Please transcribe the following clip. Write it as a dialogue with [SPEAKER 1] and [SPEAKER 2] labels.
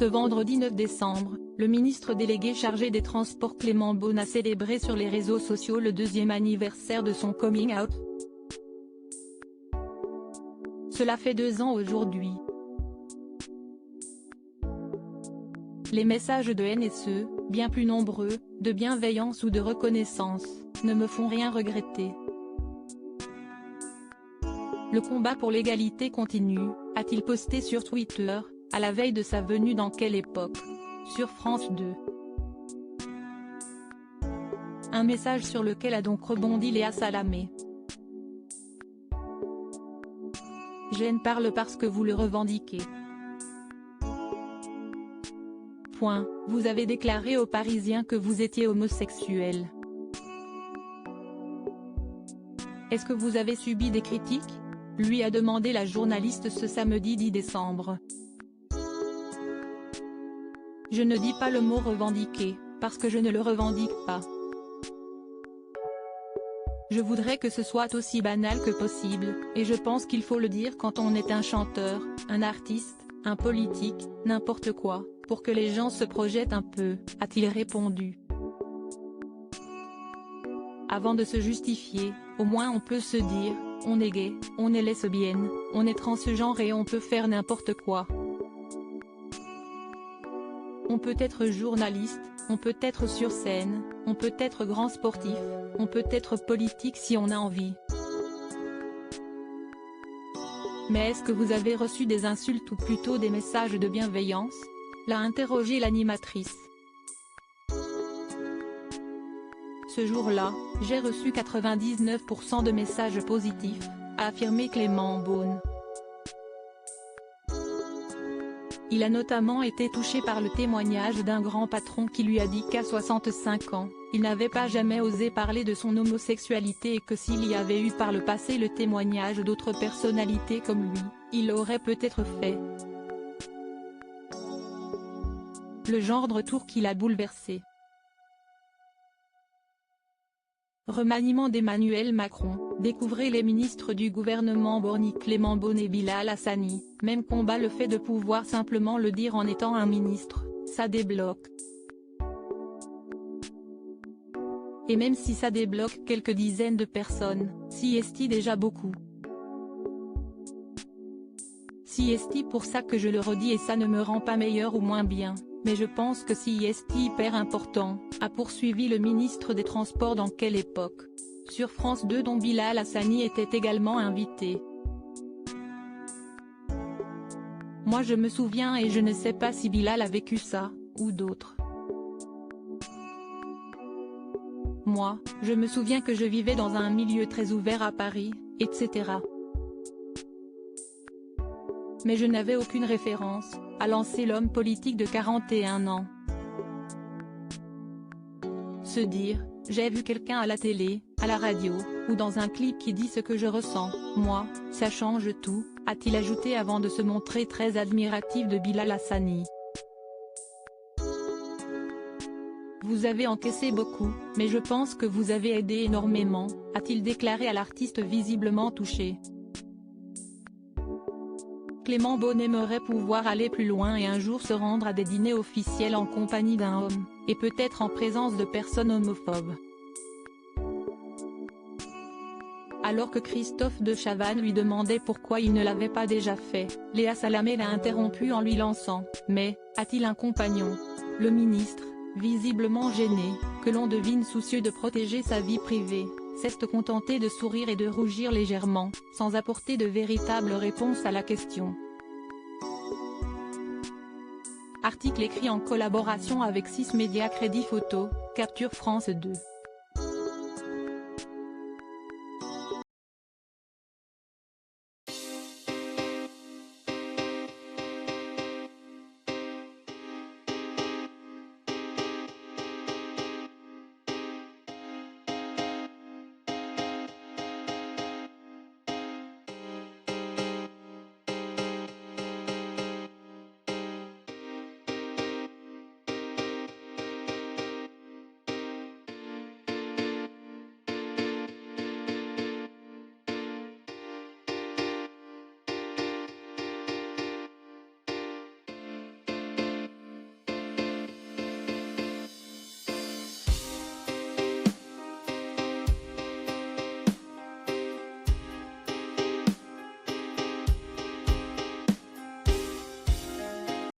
[SPEAKER 1] Ce vendredi 9 décembre, le ministre délégué chargé des Transports Clément Beaune a célébré sur les réseaux sociaux le 2e anniversaire de son coming out. Cela fait 2 ans aujourd'hui. Les messages de haine et ceux, bien plus nombreux, de bienveillance ou de reconnaissance, ne me font rien regretter. Le combat pour l'égalité continue, a-t-il posté sur Twitter, à la veille de sa venue dans Quelle époque, sur France 2. Un message sur lequel a donc rebondi Léa Salamé. Je parle parce que vous le revendiquez. Point. Vous avez déclaré aux Parisiens que vous étiez homosexuel. Est-ce que vous avez subi des critiques ? Lui a demandé la journaliste ce samedi 10 décembre. Je ne dis pas le mot revendiquer, parce que je ne le revendique pas. Je voudrais que ce soit aussi banal que possible, et je pense qu'il faut le dire quand on est un chanteur, un artiste, un politique, n'importe quoi, pour que les gens se projettent un peu, a-t-il répondu. Avant de se justifier, au moins on peut se dire, on est gay, on est lesbienne, on est transgenre et on peut faire n'importe quoi. On peut être journaliste, on peut être sur scène, on peut être grand sportif, on peut être politique si on a envie. Mais est-ce que vous avez reçu des insultes ou plutôt des messages de bienveillance ? L'a interrogé l'animatrice. Ce jour-là, j'ai reçu 99% de messages positifs, a affirmé Clément Beaune. Il a notamment été touché par le témoignage d'un grand patron qui lui a dit qu'à 65 ans, il n'avait pas jamais osé parler de son homosexualité et que s'il y avait eu par le passé le témoignage d'autres personnalités comme lui, il l'aurait peut-être fait. Le genre de retour qui l'a bouleversé. Remaniement d'Emmanuel Macron, découvrez les ministres du gouvernement Borny Clément Beaune et Bilal Hassani, même combat. Le fait de pouvoir simplement le dire en étant un ministre, ça débloque. Et même si ça débloque quelques dizaines de personnes, si est déjà beaucoup. Si est pour ça que je le redis et ça ne me rend pas meilleur ou moins bien, mais je pense que si est hyper important, a poursuivi le ministre des Transports dans Quelle époque, sur France 2 dont Bilal Hassani était également invité. Moi je me souviens et je ne sais pas si Bilal a vécu ça, ou d'autres. Moi, je me souviens que je vivais dans un milieu très ouvert à Paris, etc. Mais je n'avais aucune référence, a lancé l'homme politique de 41 ans. Se dire, j'ai vu quelqu'un à la télé, à la radio, ou dans un clip qui dit ce que je ressens, moi, ça change tout, a-t-il ajouté avant de se montrer très admiratif de Bilal Hassani. Vous avez encaissé beaucoup, mais je pense que vous avez aidé énormément, a-t-il déclaré à l'artiste visiblement touché. Clément Beaune aimerait pouvoir aller plus loin et un jour se rendre à des dîners officiels en compagnie d'un homme, et peut-être en présence de personnes homophobes. Alors que Christophe de Chavannes lui demandait pourquoi il ne l'avait pas déjà fait, Léa Salamé l'a interrompu en lui lançant « Mais, a-t-il un compagnon ?» Le ministre, visiblement gêné, que l'on devine soucieux de protéger sa vie privée, s'est contenté de sourire et de rougir légèrement, sans apporter de véritable réponse à la question. Article écrit en collaboration avec 6 médias. Crédit photo, capture France 2.